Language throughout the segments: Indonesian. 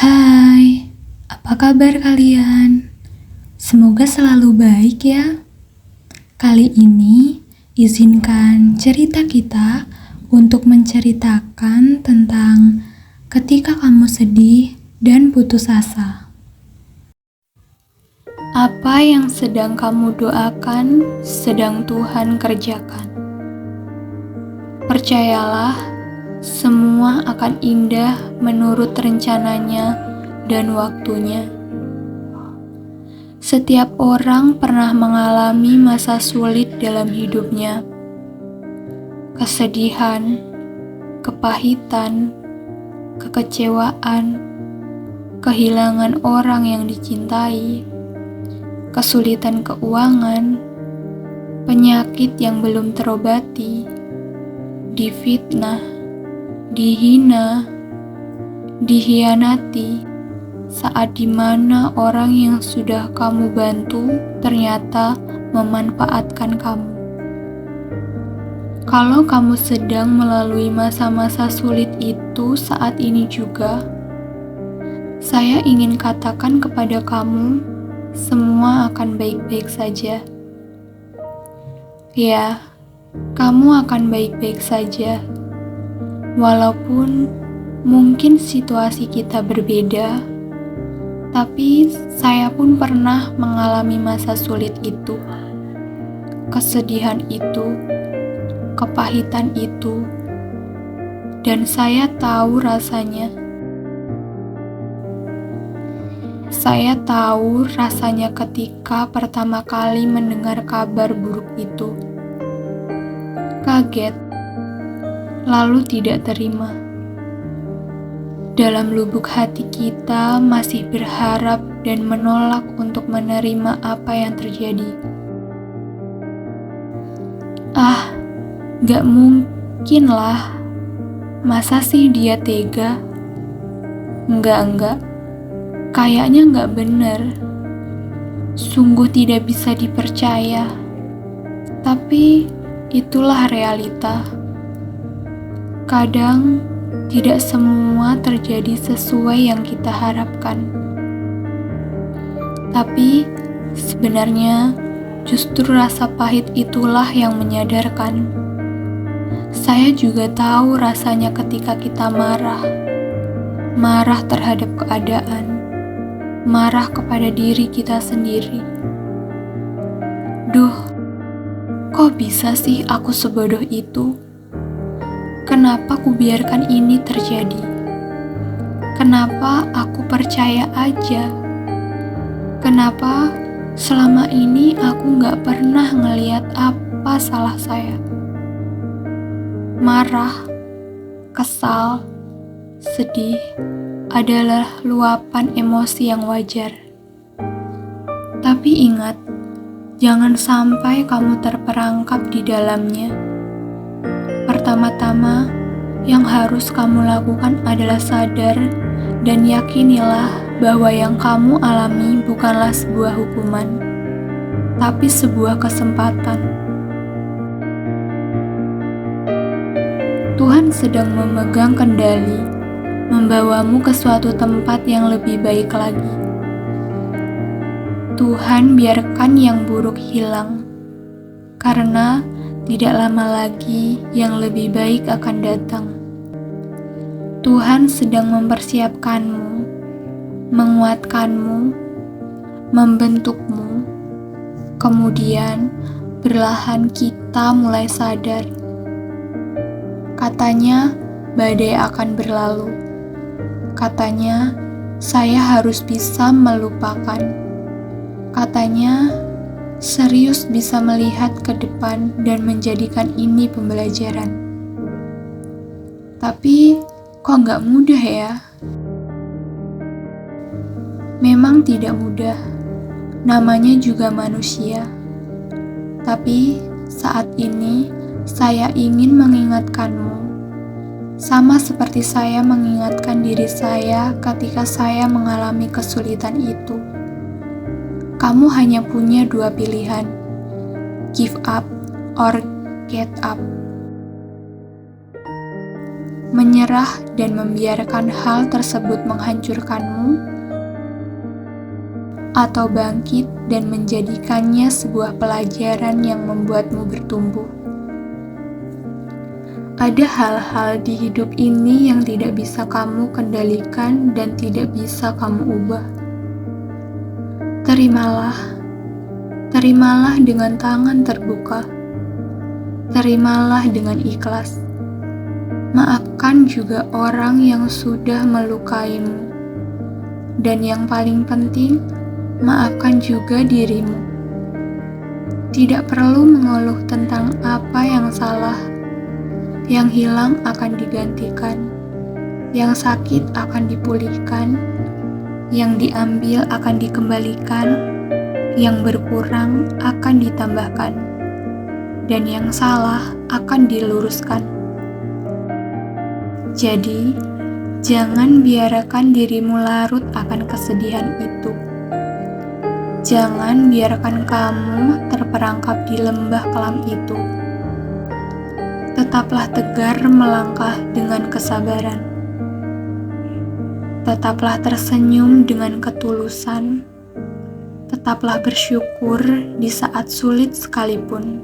Hai, apa kabar kalian? Semoga selalu baik ya. Kali ini, izinkan cerita kita untuk menceritakan tentang ketika kamu sedih dan putus asa. Apa yang sedang kamu doakan, sedang Tuhan kerjakan. Percayalah, semua akan indah menurut rencananya dan waktunya. Setiap orang pernah mengalami masa sulit dalam hidupnya. Kesedihan, kepahitan, kekecewaan, kehilangan orang yang dicintai, kesulitan keuangan, penyakit yang belum terobati, difitnah, dihina, dihianati, saat dimana orang yang sudah kamu bantu ternyata memanfaatkan kamu. Kalau kamu sedang melalui masa-masa sulit itu saat ini juga, saya ingin katakan kepada kamu, semua akan baik-baik saja. Ya, kamu akan baik-baik saja. Walaupun mungkin situasi kita berbeda, tapi saya pun pernah mengalami masa sulit itu, kesedihan itu, kepahitan itu, dan saya tahu rasanya. Saya tahu rasanya ketika pertama kali mendengar kabar buruk itu. Kaget, lalu tidak terima. Dalam lubuk hati kita masih berharap dan menolak untuk menerima apa yang terjadi. Gak mungkin lah. Masa sih dia tega? Enggak. Kayaknya gak bener. Sungguh tidak bisa dipercaya. Tapi itulah realita. Kadang tidak semua terjadi sesuai yang kita harapkan. Tapi sebenarnya justru rasa pahit itulah yang menyadarkan. Saya juga tahu rasanya ketika kita marah terhadap keadaan, marah kepada diri kita sendiri. Duh, kok bisa sih aku sebodoh itu? Kenapa ku biarkan ini terjadi? Kenapa aku percaya aja? Kenapa selama ini aku gak pernah ngeliat apa salah saya? Marah, kesal, sedih adalah luapan emosi yang wajar. Tapi ingat, jangan sampai kamu terperangkap di dalamnya. Pertama-tama, yang harus kamu lakukan adalah sadar dan yakinilah bahwa yang kamu alami bukanlah sebuah hukuman, tapi sebuah kesempatan. Tuhan sedang memegang kendali, membawamu ke suatu tempat yang lebih baik lagi. Tuhan biarkan yang buruk hilang, karena tidak lama lagi yang lebih baik akan datang. Tuhan sedang mempersiapkanmu, menguatkanmu, membentukmu. Kemudian perlahan kita mulai sadar. Katanya badai akan berlalu. Katanya saya harus bisa melupakan. Katanya serius bisa melihat ke depan dan menjadikan ini pembelajaran. Tapi kok gak mudah ya? Memang tidak mudah, namanya juga manusia. Tapi saat ini saya ingin mengingatkanmu, sama seperti saya mengingatkan diri saya ketika saya mengalami kesulitan itu. Kamu hanya punya dua pilihan, give up or get up. menyerah dan membiarkan hal tersebut menghancurkanmu, atau bangkit dan menjadikannya sebuah pelajaran yang membuatmu bertumbuh. Ada hal-hal di hidup ini yang tidak bisa kamu kendalikan dan tidak bisa kamu ubah. Terimalah dengan tangan terbuka. Terimalah dengan ikhlas. Maafkan juga orang yang sudah melukaimu. Dan yang paling penting, maafkan juga dirimu. Tidak perlu mengeluh tentang apa yang salah. Yang hilang akan digantikan, yang sakit akan dipulihkan, yang diambil akan dikembalikan, yang berkurang akan ditambahkan, dan yang salah akan diluruskan. Jadi, jangan biarkan dirimu larut akan kesedihan itu. Jangan biarkan kamu terperangkap di lembah kelam itu. Tetaplah tegar melangkah dengan kesabaran. Tetaplah tersenyum dengan ketulusan. Tetaplah bersyukur di saat sulit sekalipun.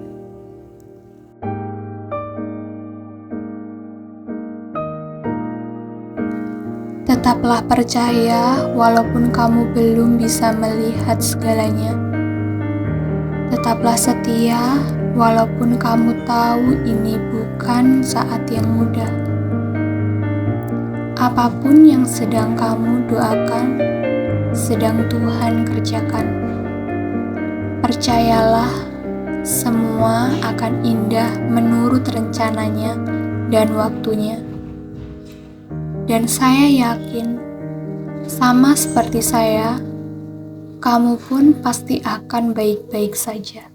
Tetaplah percaya walaupun kamu belum bisa melihat segalanya. Tetaplah setia walaupun kamu tahu ini bukan saat yang mudah. Apapun yang sedang kamu doakan, sedang Tuhan kerjakan. Percayalah, semua akan indah menurut rencananya dan waktunya. Dan saya yakin, sama seperti saya, kamu pun pasti akan baik-baik saja.